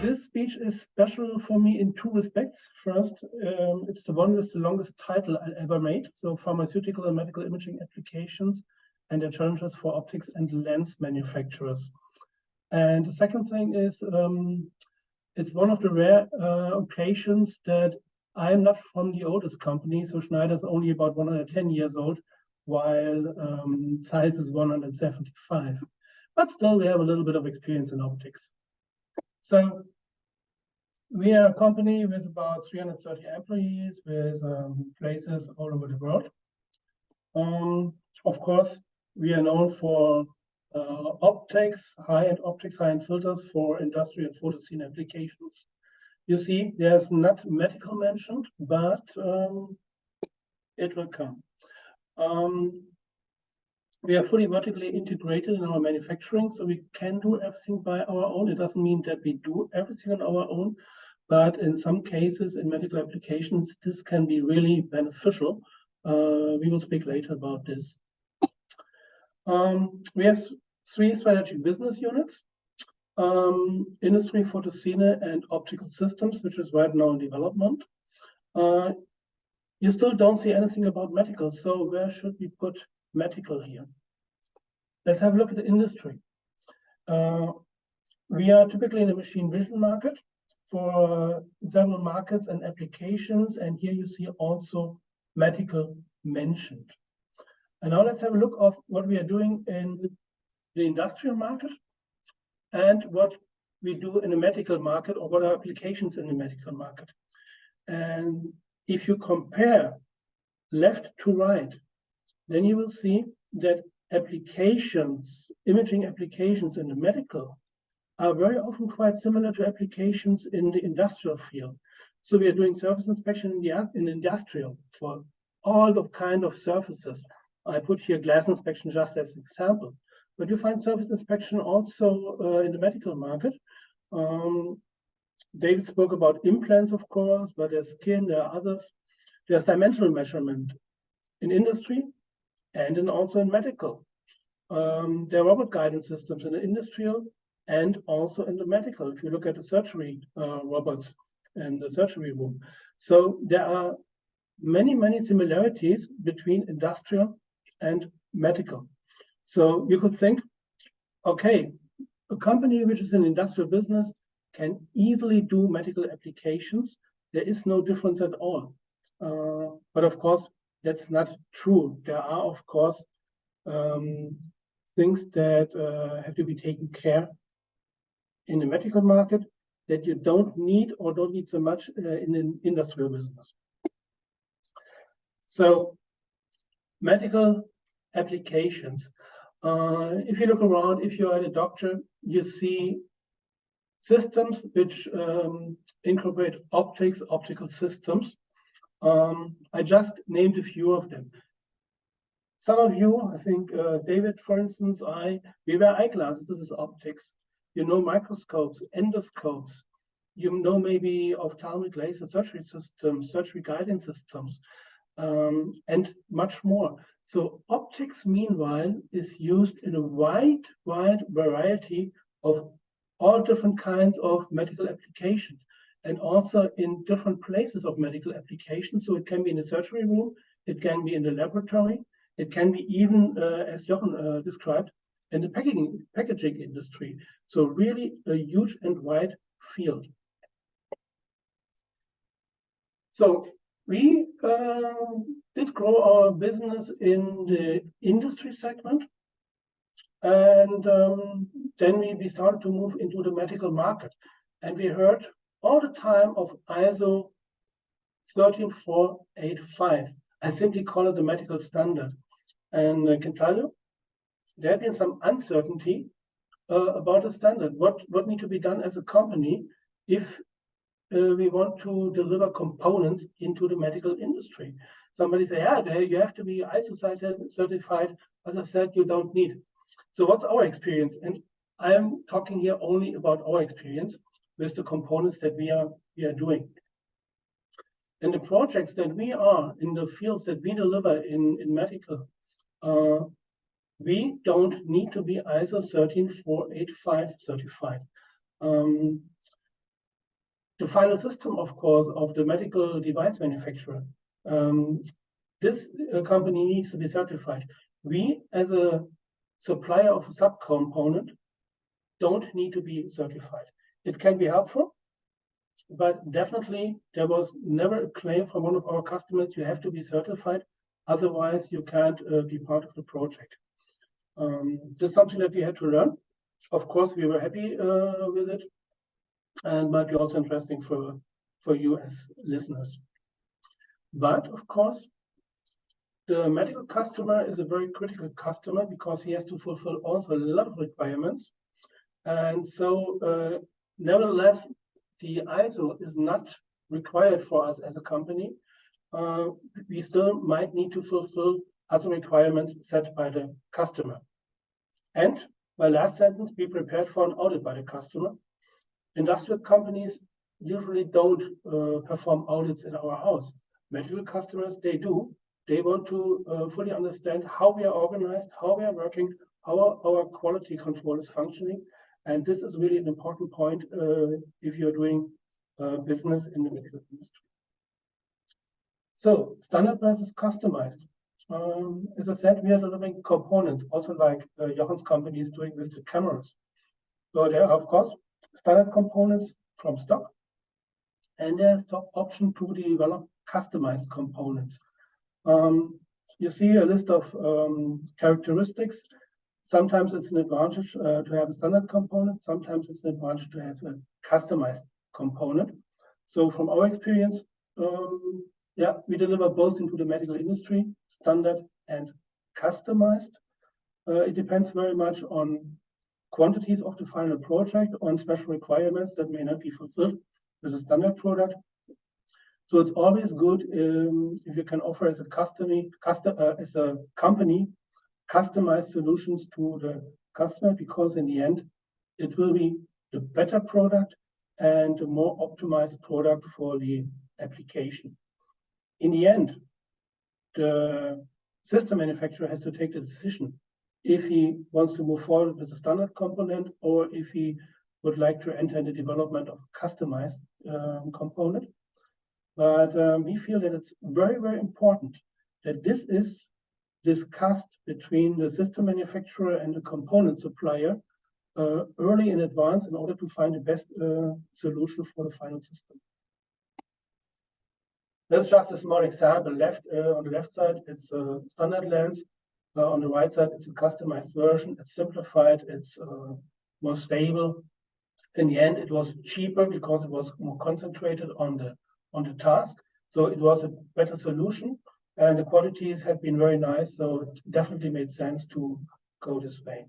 this speech is special for me in two respects. First, it's the one with the longest title I ever made. So pharmaceutical and medical imaging applications and their challenges for optics and lens manufacturers. And the second thing is, it's one of the rare occasions that I'm not from the oldest company. So Schneider is only about 110 years old, while Zeiss is 175. But still, they have a little bit of experience in optics. So we are a company with about 330 employees with places all over the world. Of course, we are known for optics, high-end optics, high-end filters for industrial and photoscene applications. You see, there's not medical mentioned, but it will come. We are fully vertically integrated in our manufacturing, so we can do everything by our own. It doesn't mean that we do everything on our own, but in some cases, in medical applications, this can be really beneficial. We will speak later about this. We have 3 strategic business units, industry, photoscene, and optical systems, which is right now in development. You still don't see anything about medical, so where should we put medical here? Let's have a look at the industry. We are typically in the machine vision market for several markets and applications, and here you see also medical mentioned. And now let's have a look of what we are doing in the industrial market and what we do in the medical market, or what are applications in the medical market. And if you compare left to right, then you will see that applications, imaging applications in the medical, are very often quite similar to applications in the industrial field. So we are doing surface inspection in industrial for all the kind of surfaces. I put here glass inspection just as an example, but you find surface inspection also in the medical market. David spoke about implants, of course, but there's skin, there are others. There's dimensional measurement in industry and also in medical. There are robot guidance systems in the industrial and also in the medical, if you look at the surgery robots in the surgery room. So there are many, many similarities between industrial and medical. So you could think, okay, a company which is in industrial business can easily do medical applications. There is no difference at all. But of course, that's not true. There are, of course, things that have to be taken care in the medical market that you don't need or don't need so much in an industrial business. So medical applications. If you look around, if you're a doctor, you see systems which incorporate optics, optical systems. I just named a few of them. Some of you, I think David, for instance, we wear eyeglasses. This is optics. You know microscopes, endoscopes. You know maybe ophthalmic laser surgery systems, surgery guidance systems, and much more. So optics, meanwhile, is used in a wide variety of all different kinds of medical applications, and also in different places of medical applications. So it can be in the surgery room, it can be in the laboratory, it can be even, as Jochen described, in the packaging industry. So really a huge and wide field. So we did grow our business in the industry segment, and then we started to move into the medical market. And we heard all the time of ISO 13485. I simply call it the medical standard. And I can tell you, there had been some uncertainty about the standard. What needs to be done as a company if we want to deliver components into the medical industry? Somebody say, yeah, you have to be ISO certified. As I said, you don't need. So what's our experience? And I am talking here only about our experience with the components that we are doing. In the projects that we are, in the fields that we deliver in medical, we don't need to be ISO 13485 certified. The final system, of course, of the medical device manufacturer, this company needs to be certified. We, as a supplier of a subcomponent, don't need to be certified. It can be helpful, but definitely there was never a claim from one of our customers, you have to be certified, otherwise you can't be part of the project. This is something that we had to learn. Of course, we were happy with it, and might be also interesting for you as listeners. But of course, the medical customer is a very critical customer because he has to fulfill also a lot of requirements. And so nevertheless, the ISO is not required for us as a company. We still might need to fulfill other requirements set by the customer. And my last sentence, be prepared for an audit by the customer. Industrial companies usually don't perform audits in our house. Medical customers, they do. They want to fully understand how we are organized, how we are working, how our quality control is functioning. And this is really an important point if you're doing business in the medical industry. So standard versus customized. As I said, we are delivering components, also like Jochen's company is doing with the cameras. So there are, of course, standard components from stock, and there's the option to develop customized components. You see a list of characteristics. Sometimes it's an advantage to have a standard component. Sometimes it's an advantage to have a customized component. So from our experience, we deliver both into the medical industry, standard and customized. It depends very much on quantities of the final project, on special requirements that may not be fulfilled with a standard product. So it's always good if you can offer as a company customized solutions to the customer, because in the end, it will be the better product and a more optimized product for the application. In the end, the system manufacturer has to take the decision if he wants to move forward with a standard component or if he would like to enter in the development of a customized component. But we feel that it's very, very important that this is discussed between the system manufacturer and the component supplier early in advance in order to find the best solution for the final system. That's just a small example. On the left side, it's a standard lens. On the right side, it's a customized version. It's simplified. It's more stable. In the end, it was cheaper because it was more concentrated on the task. So it was a better solution, and the qualities have been very nice. So it definitely made sense to go this way.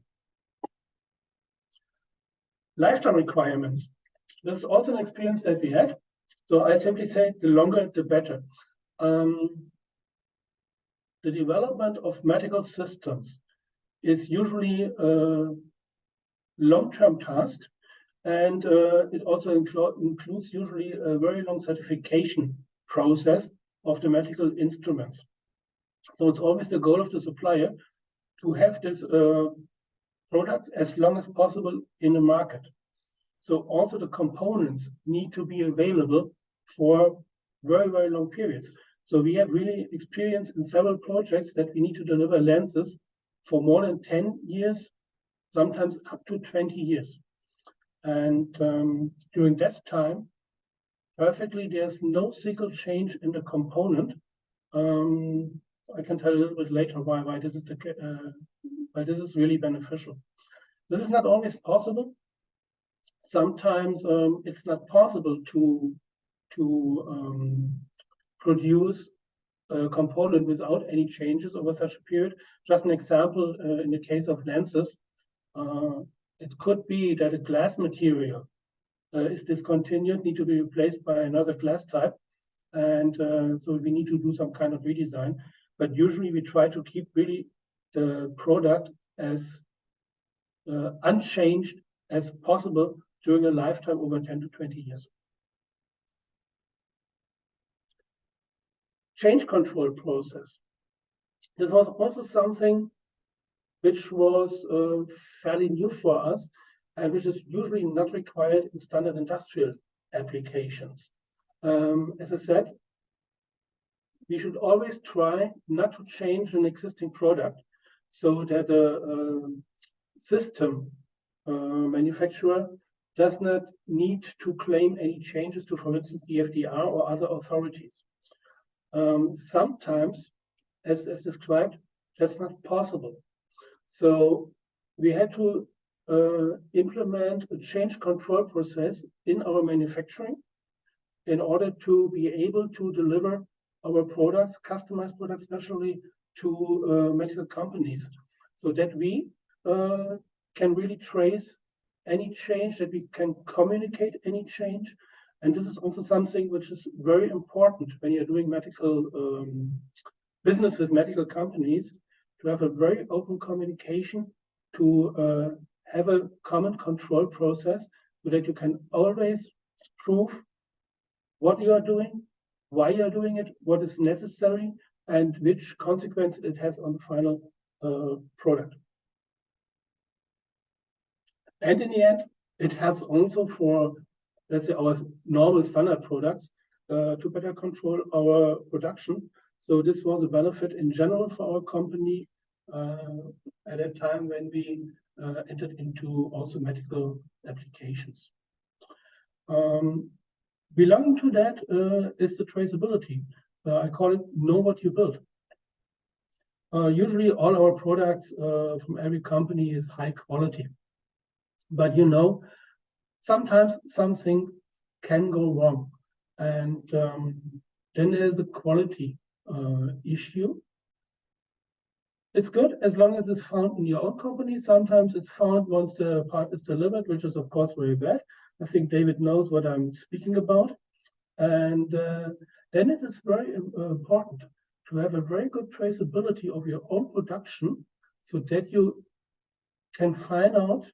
Lifetime requirements. This is also an experience that we had. So I simply say the longer, the better. The development of medical systems is usually a long-term task, and it also includes usually a very long certification process of the medical instruments. So it's always the goal of the supplier to have this products as long as possible in the market. So also the components need to be available for very, very long periods. So we have really experienced in several projects that we need to deliver lenses for more than 10 years, sometimes up to 20 years. And during that time, perfectly, there's no single change in the component. I can tell you a little bit later why this is really beneficial. This is not always possible. Sometimes it's not possible to produce a component without any changes over such a period. Just an example, in the case of lenses, it could be that a glass material is discontinued, need to be replaced by another glass type. And so we need to do some kind of redesign. But usually we try to keep really the product as unchanged as possible during a lifetime over 10 to 20 years. Change control process. This was also something which was fairly new for us and which is usually not required in standard industrial applications. As I said, we should always try not to change an existing product so that a system manufacturer does not need to claim any changes to, for instance, the FDR or other authorities. Sometimes, as described, that's not possible. So we had to implement a change control process in our manufacturing in order to be able to deliver our products, customized products, especially to medical companies, so that we can really trace any change, that we can communicate any change. And this is also something which is very important when you're doing medical business with medical companies, to have a very open communication, to have a common control process, so that you can always prove what you are doing, why you are doing it, what is necessary, and which consequence it has on the final product. And in the end, it helps also for, let's say, our normal standard products to better control our production. So this was a benefit in general for our company at a time when we entered into also medical applications. Belonging to that is the traceability. I call it know what you build. Usually all our products from every company is high quality. But you know, sometimes something can go wrong. And then there's a quality issue. It's good as long as it's found in your own company. Sometimes it's found once the part is delivered, which is of course very bad. I think David knows what I'm speaking about. And then it is very important to have a very good traceability of your own production, so that you can find out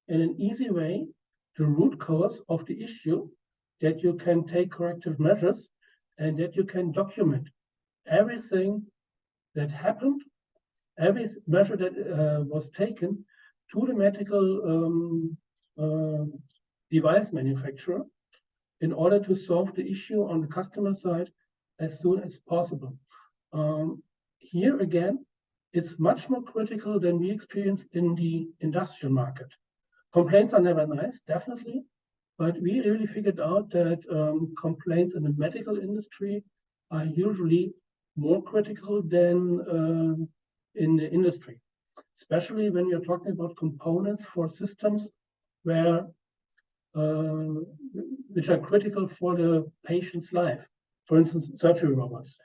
in an easy way the root cause of the issue, that you can take corrective measures, and that you can document everything that happened, every measure that was taken to the medical device manufacturer, in order to solve the issue on the customer side as soon as possible. Here again, it's much more critical than we experience in the industrial market. Complaints are never nice, definitely, but we really figured out that complaints in the medical industry are usually more critical than in the industry, especially when you're talking about components for systems where which are critical for the patient's life, for instance, surgery robots.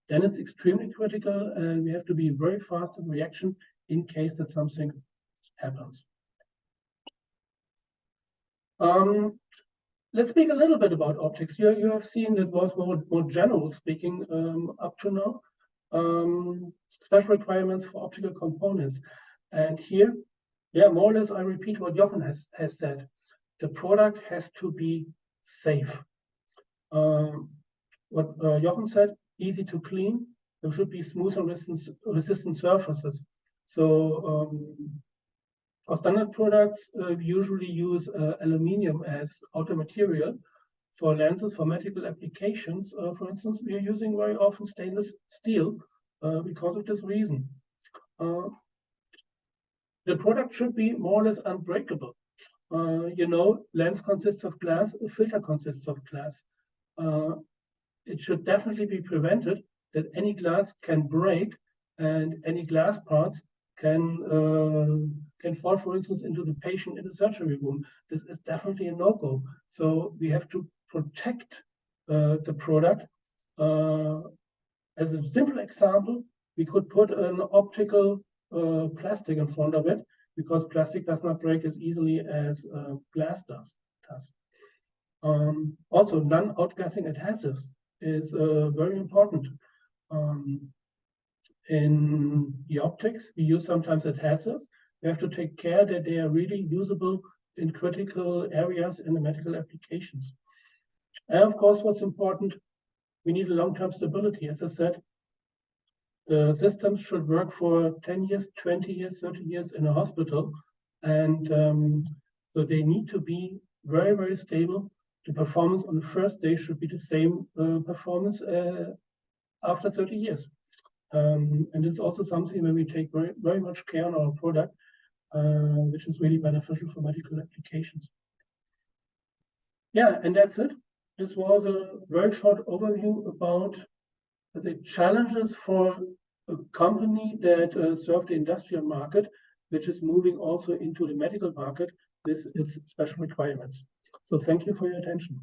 Then it's extremely critical, and we have to be very fast in reaction in case that something happens. Let's speak a little bit about optics. You have seen that was more general speaking up to now. Special requirements for optical components. And here, yeah, more or less I repeat what Jochen has said. The product has to be safe. What Jochen said, easy to clean. There should be smooth and resistant surfaces. So for standard products, we usually use aluminium as outer material. For lenses, for medical applications, for instance, we are using very often stainless steel because of this reason. The product should be more or less unbreakable. You know, lens consists of glass, a filter consists of glass. It should definitely be prevented that any glass can break and any glass parts can fall, for instance, into the patient in the surgery room. This is definitely a no-go. So we have to protect the product. As a simple example, we could put an optical plastic in front of it, because plastic does not break as easily as glass does. Also, non-outgassing adhesives is very important. In the optics, we use sometimes adhesives. We have to take care that they are really usable in critical areas in the medical applications. And of course, what's important, we need a long-term stability. As I said, the systems should work for 10 years, 20 years, 30 years in a hospital. And so they need to be very, very stable the performance on the first day should be the same performance after 30 years. And it's also something where we take very, very much care on our product, which is really beneficial for medical applications. Yeah, and that's it. This was a very short overview about the challenges for a company that serves the industrial market, which is moving also into the medical market with its special requirements. So thank you for your attention.